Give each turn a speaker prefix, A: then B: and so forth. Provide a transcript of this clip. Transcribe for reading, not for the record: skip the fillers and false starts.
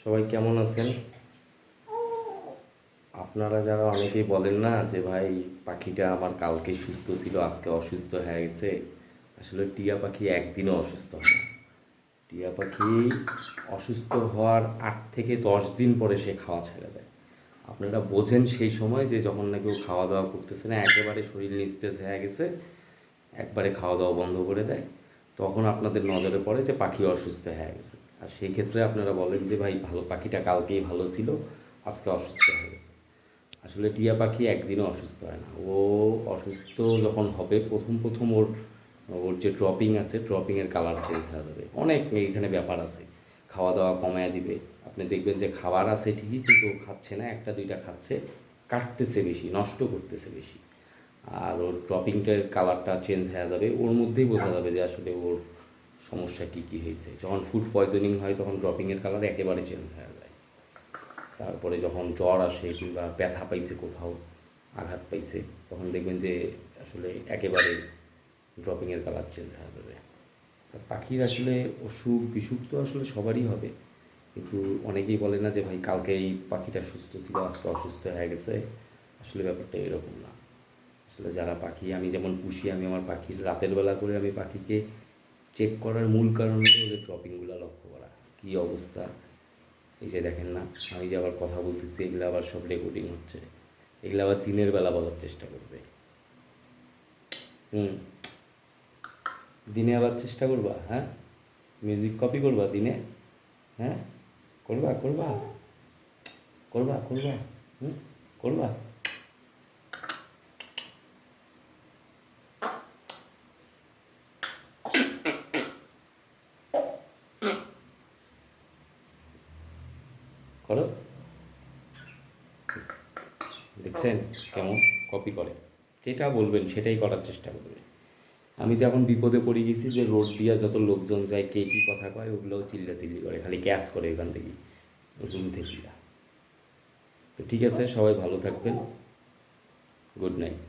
A: সবাই কেমন আছেন? আপনারা যারা অনেকেই বলেন না যে ভাই পাখিটা আমার কালকে সুস্থ ছিল আজকে অসুস্থ হয়ে গেছে। আসলে টিয়া পাখি একদিনও অসুস্থ হয় না। টিয়া পাখি অসুস্থ হওয়ার 8 থেকে 10 দিন পরে সে খাওয়া ছেড়ে দেয়। আপনারা বোঝেন সেই সময় যে যখন নাকি ও খাওয়া দাওয়া করতেছে না, একেবারে শরীর নিস্তেজ হয়ে গেছে, একবারে খাওয়া দাওয়া বন্ধ করে দেয়, তখন আপনাদের নজরে পড়ে যে পাখি অসুস্থ হয়ে গেছে। আর সেই ক্ষেত্রে আপনারা বলেন যে ভাই ভালো পাখিটা কালকেই ভালো ছিল, আজকে অসুস্থ হয়ে গেছে। আসলে টিয়া পাখি একদিনও অসুস্থ হয় না। ও অসুস্থ যখন হবে প্রথম প্রথম ওর ওর যে ড্রপিং আছে, ড্রপিংয়ের কালার চেঞ্জ হয়ে যাবে। অনেক এইখানে ব্যাপার আছে। খাওয়া দাওয়া কমায় দিবে। আপনি দেখবেন যে খাবার আছে ঠিকই, কিন্তু ও খাচ্ছে না, একটা দুইটা খাচ্ছে, কাটতেছে বেশি, নষ্ট করতেছে বেশি। আর ওর ড্রপিংটার কালারটা চেঞ্জ হয়ে যাবে, ওর মধ্যেই বোঝা যাবে যে আসলে ওর সমস্যা কী কী হয়েছে। যখন ফুড পয়জনিং হয় তখন ড্রপিংয়ের কালার একেবারে চেঞ্জ হয়ে যায়। তারপরে যখন জ্বর আসে কিংবা ব্যথা পাইছে, কোথাও আঘাত পাইছে, তখন দেখবেন যে আসলে একেবারে ড্রপিংয়ের কালার চেঞ্জ হয়ে যাবে। পাখির আসলে অসুখ বিসুখ তো আসলে সবারই হবে, কিন্তু অনেকেই বলে না যে ভাই কালকে এই পাখিটা সুস্থ ছিল আজকে অসুস্থ হয়ে গেছে। আসলে ব্যাপারটা এরকম না। আসলে যারা পাখি, আমি যেমন পুষি, আমি আমার পাখির রাতের বেলা করে আমি পাখিকে চেক করার মূল কারণ হলো ওদের ড্রপিংগুলো লক্ষ্য করা, কী অবস্থা। এই যে দেখেন না, আমি যে আবার কথা বলতেছি, এগুলো আবার সব রেকর্ডিং হচ্ছে, এগুলো আবার দিনের বেলা বলার চেষ্টা করবে। হুম, দিনে আবার চেষ্টা করবা? হ্যাঁ, মিউজিক কপি করবা দিনে? হ্যাঁ, করবা করবা করবা করবা হুম, করবা। করো। দেখছেন কেমন কপি করে? যেটা বলবেন সেটাই করার চেষ্টা করবে। আমি তো এখন বিপদে পড়ে গেছি যে রোড দিয়া যত লোকজন যায়, কে কী কথা কয়, ওগুলোও চিল্লাচিল্লি করে, খালি ক্যাশ করে এখান থেকে, রুম থেকে। তো ঠিক আছে, সবাই ভালো থাকবেন। Good night.